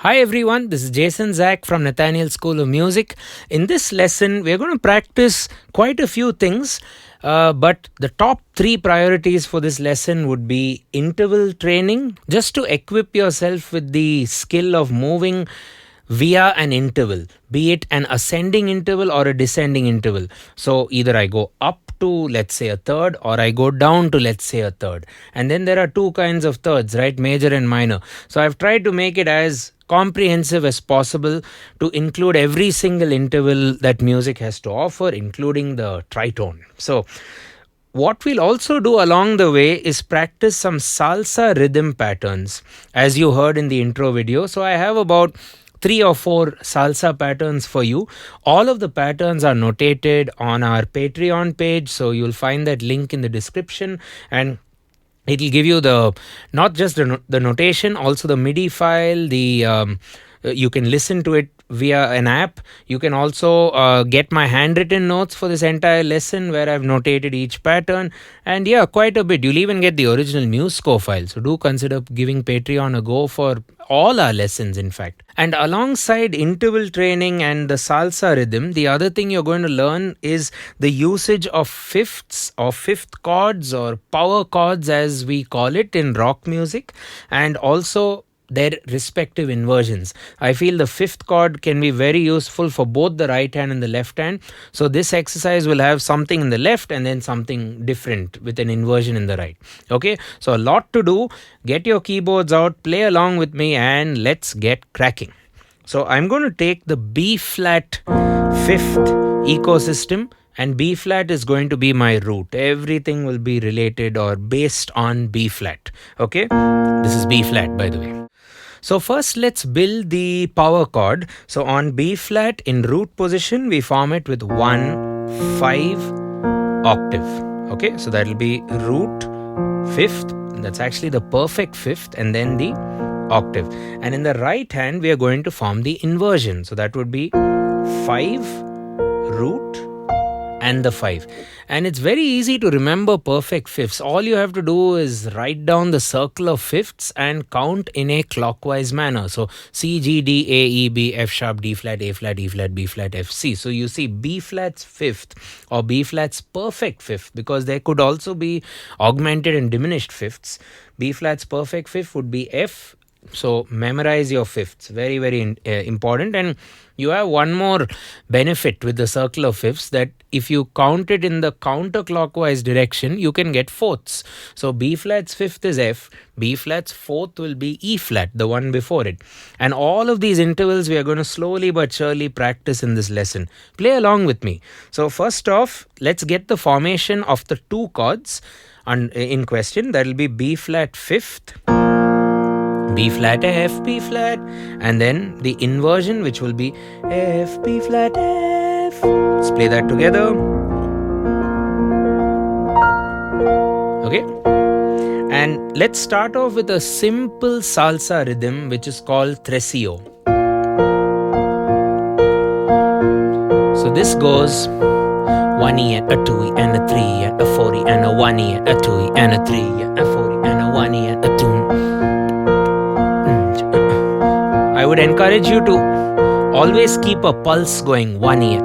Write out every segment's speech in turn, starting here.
Hi everyone, this is Jason Zach from Nathaniel School of Music. In this lesson, we're going to practice quite a few things, but the top three priorities for this lesson would be interval training, just to equip yourself with the skill of moving via an interval, be it an ascending interval or a descending interval. So either I go up to, let's say, a third, or I go down to, let's say, a third. And then there are two kinds of thirds, right? Major and minor. So I've tried to make it as comprehensive as possible to include every single interval that music has to offer, including the tritone. So what we'll also do along the way is practice some salsa rhythm patterns, as you heard in the intro video. So I have about 3 or 4 salsa patterns for you. All of the patterns are notated on our Patreon page, so you'll find that link in the description, and it'll give you the not just the notation, also the MIDI file. You can listen to it via an app. You can also get my handwritten notes for this entire lesson where I've notated each pattern, and yeah, quite a bit. You'll even get the original news score file. So do consider giving Patreon a go for all our lessons, in fact. And alongside interval training and the salsa rhythm, the other thing you're going to learn is the usage of fifths or fifth chords, or power chords as we call it in rock music, and also their respective inversions. I feel the fifth chord can be very useful for both the right hand and the left hand. So this exercise will have something in the left and then something different with an inversion in the right. Okay, so a lot to do. Get your keyboards out, play along with me, and let's get cracking. So I'm going to take the B flat fifth ecosystem, and B flat is going to be my root. Everything will be related or based on B flat. Okay, this is B flat, by the way. So first let's build the power chord. So on B flat in root position, we form it with 1, 5 octave. Okay, so that will be root fifth. That's actually the perfect fifth, and then the octave. And in the right hand, we are going to form the inversion. So that would be 5 root and the 5. And it's very easy to remember perfect fifths. All you have to do is write down the circle of fifths and count in a clockwise manner. So C, G, D, A, E, B, F sharp, D flat, A flat, E flat, B flat, F, C. So you see B flat's fifth or B flat's perfect fifth, because there could also be augmented and diminished fifths. B flat's perfect fifth would be F. So memorize your fifths, very, very important. And you have one more benefit with the circle of fifths, that if you count it in the counterclockwise direction, you can get fourths. So B flat's fifth is F, B flat's fourth will be E flat, the one before it. And all of these intervals we are going to slowly but surely practice in this lesson. Play along with me. So first off, let's get the formation of the two chords in question. That will be B flat fifth, B flat F, B flat, and then the inversion, which will be F, B flat, F. Let's play that together. Okay, and let's start off with a simple salsa rhythm which is called Tresillo. So this goes 1E and a 2E and a 3E and a 4E and a 1E and a 2E and a 3E and a 4E and a 1E and a 2. I would encourage you to always keep a pulse going. 1E.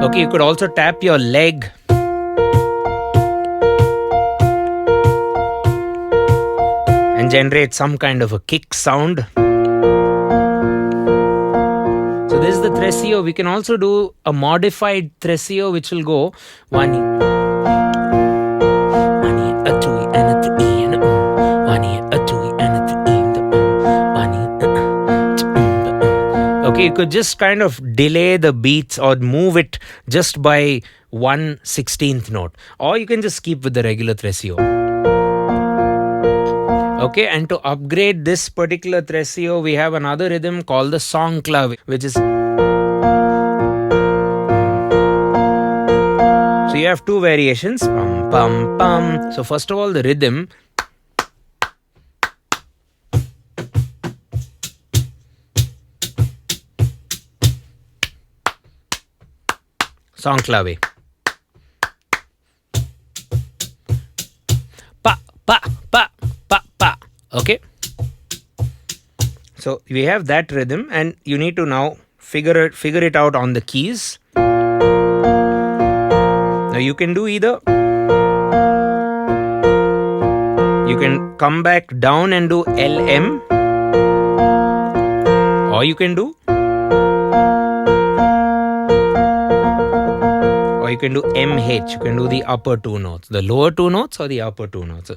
Okay, you could also tap your leg. And generate some kind of a kick sound. So this is the Tresillo. We can also do a modified Tresillo, which will go 1E. 1E, a 2E, and a 3E, and a 1E, a 2E, and a 3E, 1E. Okay, you could just kind of delay the beats or move it just by 1/16th note, or you can just keep with the regular Tresillo. Okay, and to upgrade this particular Tresillo, we have another rhythm called the song Clave, which is. So you have two variations. Pum, pum, pum. So first of all, the rhythm. Song Clave. Pa, pa, pa, pa, pa. Okay, so we have that rhythm, and you need to now figure it out on the keys. Now you can do either. You can come back down and do LM, or you can do MH. You can do the upper two notes, the lower two notes or the upper two notes.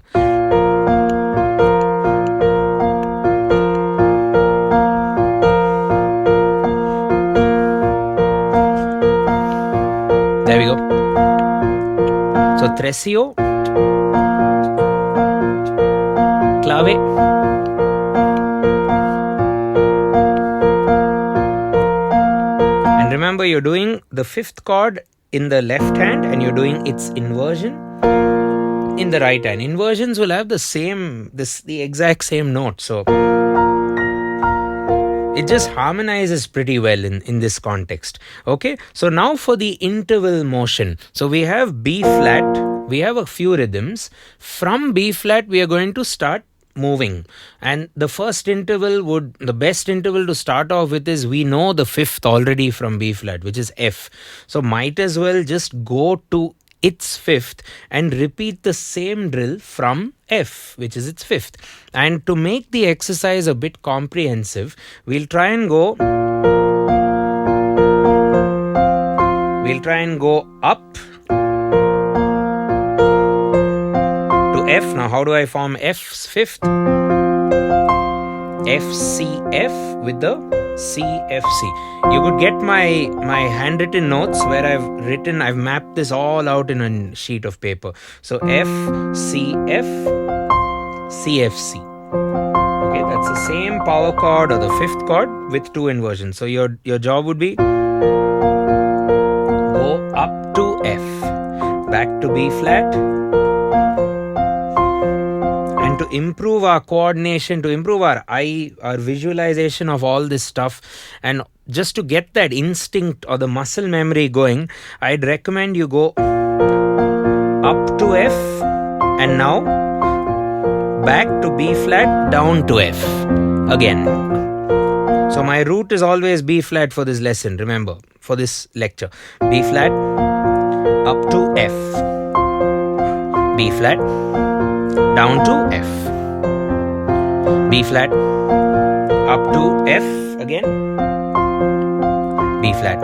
There we go. So Tresillo, Clave, and remember you're doing the fifth chord in the left hand and you're doing its inversion in the right hand. Inversions will have the exact same note, so it just harmonizes pretty well in this context. Okay, so now for the interval motion. So we have B flat, we have a few rhythms. From B flat we are going to start moving, and the best interval to start off with is, we know the fifth already from B flat, which is F. So might as well just go to its fifth and repeat the same drill from F, which is its fifth. And to make the exercise a bit comprehensive, we'll try and go up to F. Now how do I form F's fifth? F C F with the C F C. You could get my handwritten notes where I've mapped this all out in a sheet of paper. So F C F C F C. Okay, that's the same power chord or the fifth chord with two inversions. So your job would be go up to F, back to B flat. And to improve our coordination, to improve our visualization of all this stuff, and just to get that instinct or the muscle memory going, I'd recommend you go up to F and now back to B flat, down to F again. So my route is always B flat for this lesson, remember, for this lecture. B flat, up to F, B flat, down to F, B flat, up to F again, B flat,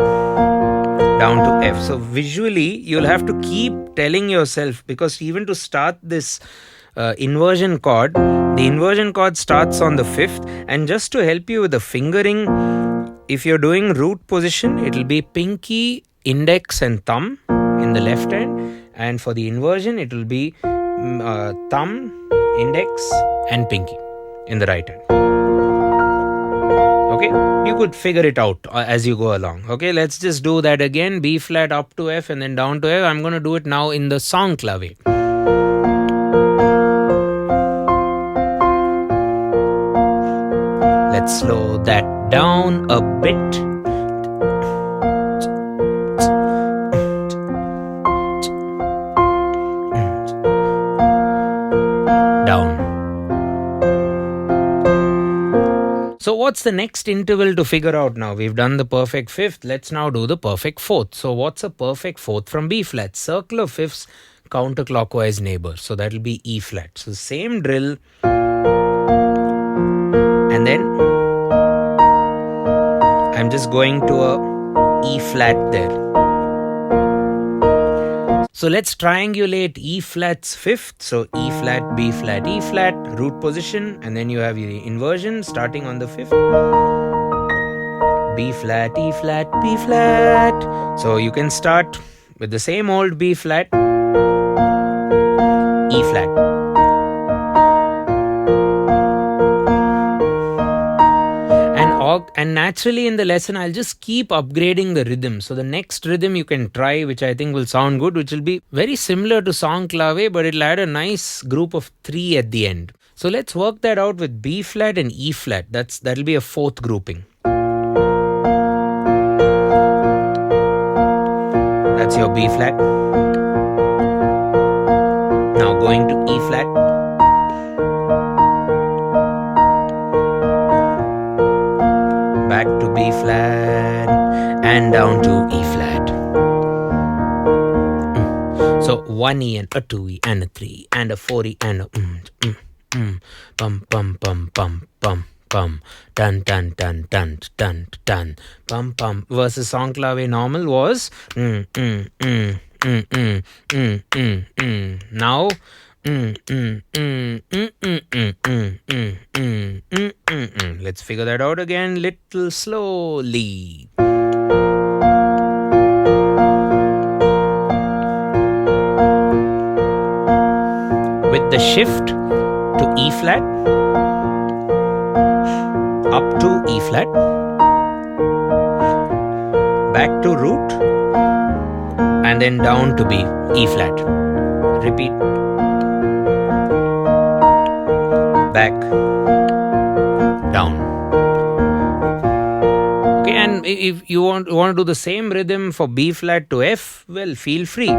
down to F. So visually you'll have to keep telling yourself, because even to start this inversion chord, the inversion chord starts on the fifth, and just to help you with the fingering, if you're doing root position, it'll be pinky, index and thumb in the left hand, and for the inversion it will be thumb, index and pinky in the right hand. Okay, you could figure it out as you go along. Okay, let's just do that again. B flat, up to F and then down to F. I'm going to do it now in the song clave. Let's slow that down a bit. Down. So what's the next interval to figure out now? We've done the perfect fifth. Let's now do the perfect fourth. So what's a perfect fourth from B flat? Circle of fifths, counterclockwise neighbors. So that'll be E flat. So same drill. And then I'm just going to a E flat there. So let's triangulate E flat's fifth. So E flat, B flat, E flat, root position, and then you have your inversion starting on the fifth. B flat, E flat, B flat. So you can start with the same old B flat, E flat. And naturally in the lesson, I'll just keep upgrading the rhythm. So the next rhythm you can try, which I think will sound good, which will be very similar to song clave, but it'll add a nice group of 3 at the end. So let's work that out with B flat and E flat. That'll be a fourth grouping. That's your B flat. Now going to E flat. B flat and down to E flat. So 1E and a 2E and a 3 and a 4E and a bum bum bum bum bum bum dun dun dun dun dun dun bum bum versus song clave normal was now let's figure that out again little slowly. With the shift to E flat, up to E flat, back to root, and then down to B, E flat. Repeat. Back, down. Okay, and if you want to do the same rhythm for B flat to F, well, feel free.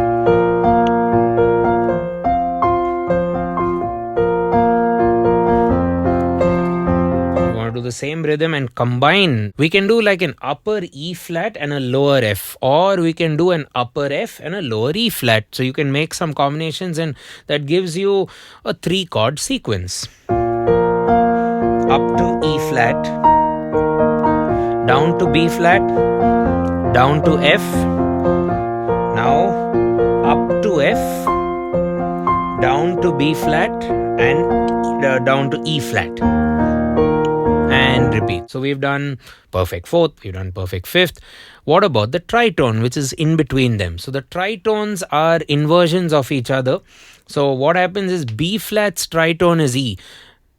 The same rhythm and combine. We can do like an upper E flat and a lower F, or we can do an upper F and a lower E flat. So you can make some combinations, and that gives you a 3-chord sequence. Up to E flat, down to B flat, down to F, now up to F, down to B flat, and down to E flat. And repeat. So we've done perfect fourth, we've done perfect fifth. What about the tritone, which is in between them? So the tritones are inversions of each other. So what happens is B flat's tritone is E.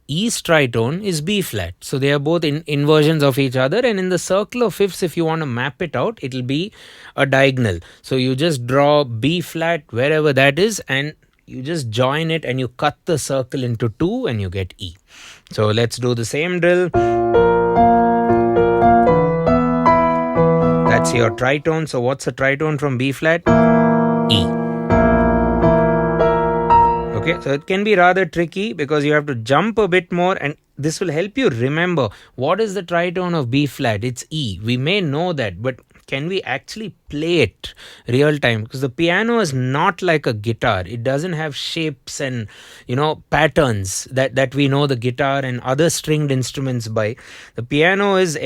E's tritone is B flat. So they are both inversions of each other. And in the circle of fifths, if you want to map it out, it will be a diagonal. So you just draw B flat wherever that is, and you just join it and you cut the circle into 2 and you get E. So let's do the same drill. That's your tritone. So what's a tritone from B flat? E. Okay, so it can be rather tricky because you have to jump a bit more, and this will help you remember what is the tritone of B flat. It's E. We may know that, but can we actually play it real time? Because the piano is not like a guitar. It doesn't have shapes and patterns that we know the guitar and other stringed instruments by. The piano is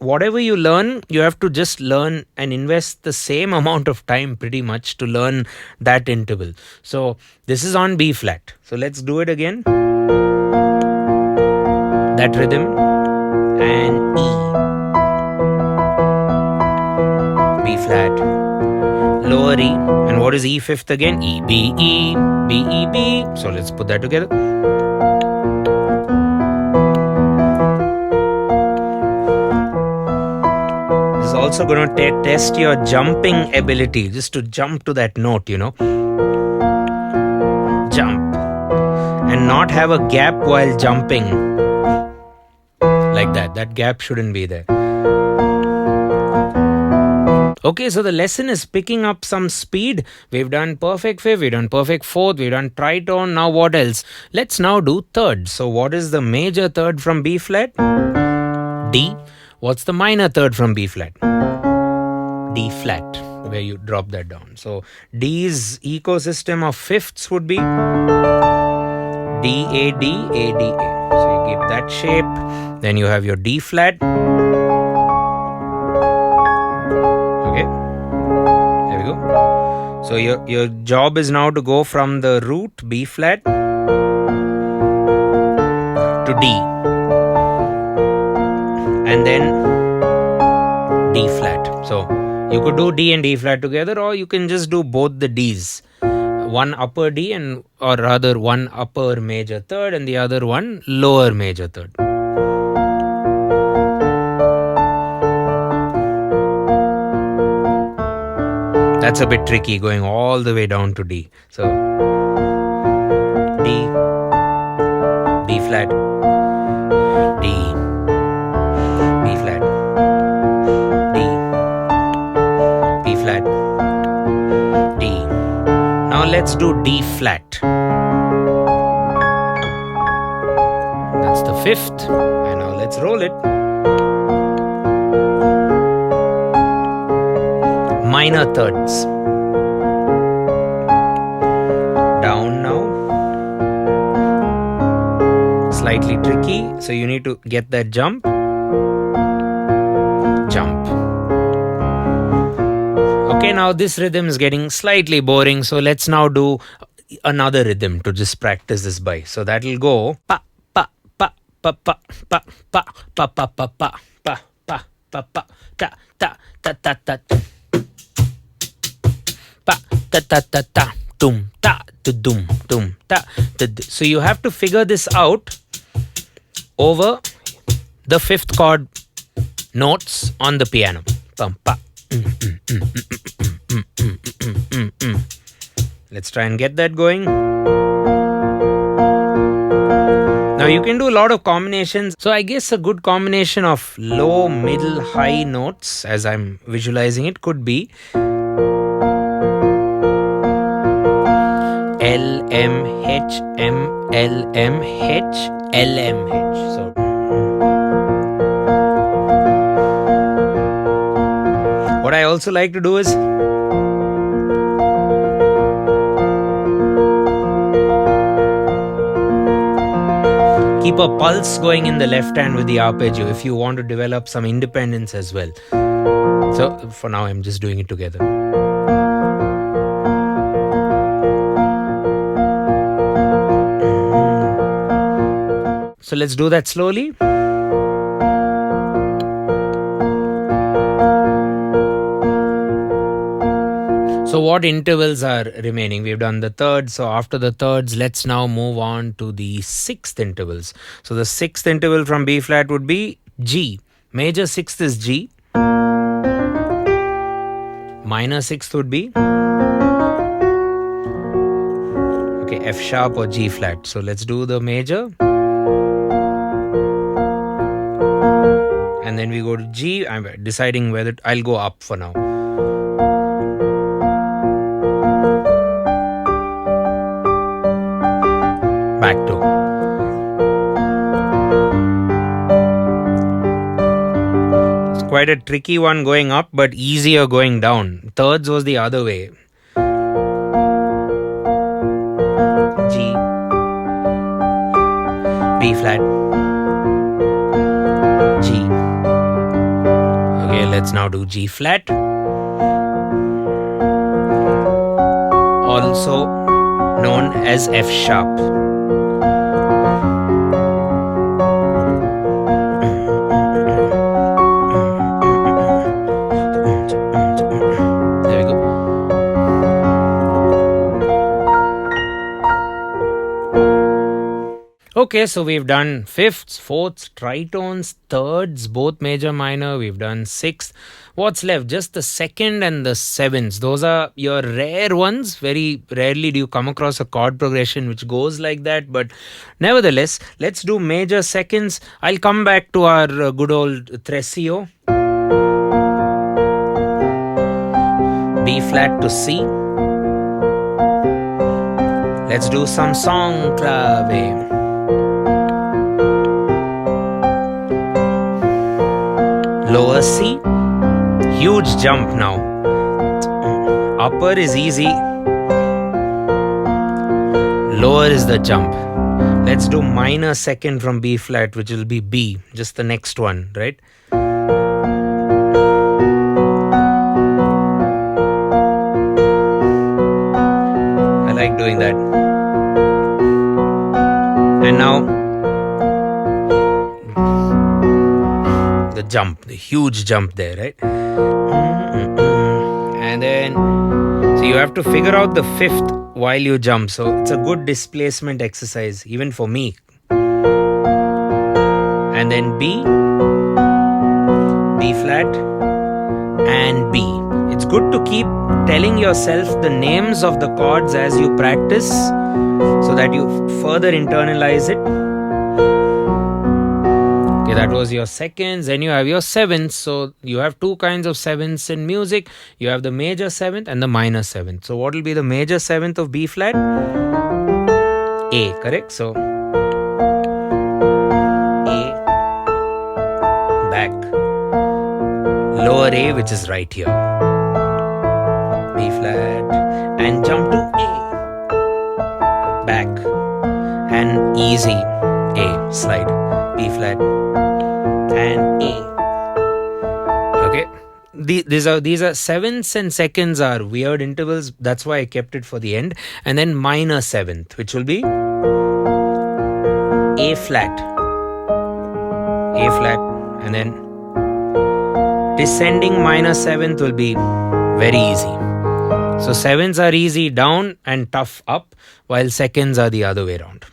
whatever you learn, you have to just learn and invest the same amount of time pretty much to learn that interval. So this is on B flat. So let's do it again. That rhythm and E. B flat, lower E, and what is E fifth again? E, B, E, B, E, B. So let's put that together. This is also going to test your jumping ability, just to jump to that note, Jump. And not have a gap while jumping. Like that. That gap shouldn't be there. Okay, so the lesson is picking up some speed. We've done perfect fifth, we've done perfect fourth, we've done tritone. Now what else? Let's now do third. So what is the major third from B flat? D. What's the minor third from B flat? D flat, where you drop that down. So D's ecosystem of fifths would be D, A, D, A, D, A. So you keep that shape. Then you have your D flat. So your job is now to go from the root B flat to D, and then D flat. So you could do D and D flat together, or you can just do both the Ds, one upper D or rather one upper major third and the other one lower major third. That's a bit tricky, going all the way down to D. So D, B flat, D, B flat, D, B flat, D. Now let's do D flat. That's the fifth. And now let's roll it. minor thirds. Down now. Slightly tricky, so you need to get that jump. Jump. Okay, now this rhythm is getting slightly boring, so let's now do another rhythm to just practice this by. So that will go pa pa pa pa pa pa pa pa pa pa pa pa pa pa pa ta ta ta ta ta pa ta ta ta ta dum ta dum dum ta. So you have to figure this out over the fifth chord notes on the piano. Pum pa. Let's try and get that going. Now you can do a lot of combinations. So I guess a good combination of low, middle, high notes, as I'm visualizing it, could be L, M, H, M, L, M, H, L, M, H. So what I also like to do is keep a pulse going in the left hand with the arpeggio if you want to develop some independence as well. So for now I'm just doing it together. So let's do that slowly. So what intervals are remaining? We've done the third. So after the thirds, let's now move on to the sixth intervals. So the sixth interval from B flat would be G. Major sixth is G. Minor sixth would be F sharp or G flat. So let's do the major. And then we go to G. I'm deciding whether I'll go up for now. Back to. It's quite a tricky one going up, but easier going down. Thirds was the other way. G, B flat, G. Okay, let's now do G flat. Also known as F sharp. Okay, so we've done fifths, fourths, tritones, thirds, both major, minor. We've done sixth. What's left? Just the second and the sevenths. Those are your rare ones. Very rarely do you come across a chord progression which goes like that. But nevertheless, let's do major seconds. I'll come back to our good old Tresillo. B flat to C. Let's do some song clave. Lower C, huge jump now. Upper is easy. Lower is the jump. Let's do minor second from B flat, which will be B, just the next one, right? I like doing that. And now jump, the huge jump there, right? And then so you have to figure out the fifth while you jump. So it's a good displacement exercise even for me. And then B, B flat and B. It's good to keep telling yourself the names of the chords as you practice so that you further internalize it. Okay, that was your seconds. Then you have your sevenths. So you have two kinds of sevenths in music. You have the major seventh and the minor seventh. So what will be the major seventh of B flat? A, correct? So A, back, lower A, which is right here. B flat, and jump to A, back, and easy A, slide, B flat, and A. Okay, these are sevenths and seconds are weird intervals. That's why I kept it for the end. And then minor seventh, which will be A flat, and then descending minor seventh will be very easy. So sevenths are easy down and tough up, while seconds are the other way around.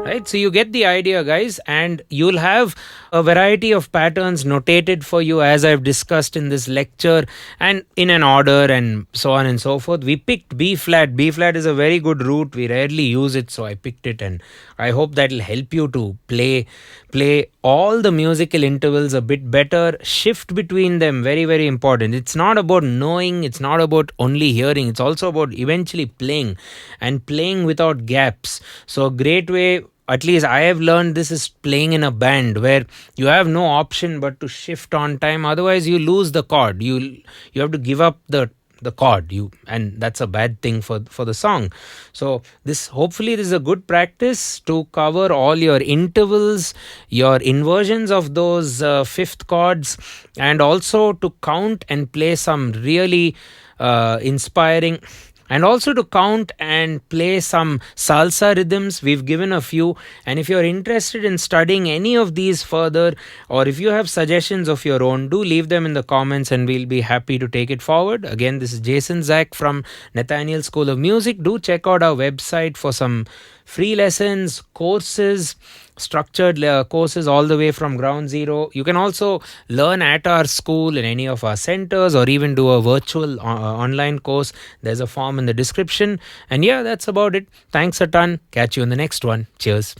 Right, so you get the idea, guys, and you'll have a variety of patterns notated for you as I've discussed in this lecture and in an order and so on and so forth. We picked B flat. B flat is a very good root. We rarely use it, so I picked it, and I hope that'll help you to play all the musical intervals a bit better. Shift between them, very, very important. It's not about knowing, it's not about only hearing, it's also about eventually playing and playing without gaps. So a great way, at least I have learned this, is playing in a band where you have no option but to shift on time. Otherwise you lose the chord. You have to give up the chord, and that's a bad thing for the song. So hopefully this is a good practice to cover all your intervals, your inversions of those fifth chords, and also to count and play some really inspiring, and also to count and play some salsa rhythms. We've given a few, and if you're interested in studying any of these further, or if you have suggestions of your own, do leave them in the comments and we'll be happy to take it forward. Again, this is Jason Zach from Nathaniel School of Music. Do check out our website for some free lessons, courses, structured courses all the way from ground zero. You can also learn at our school in any of our centers, or even do a virtual online course. There's a form in the description. And yeah, that's about it. Thanks a ton. Catch you in the next one. Cheers.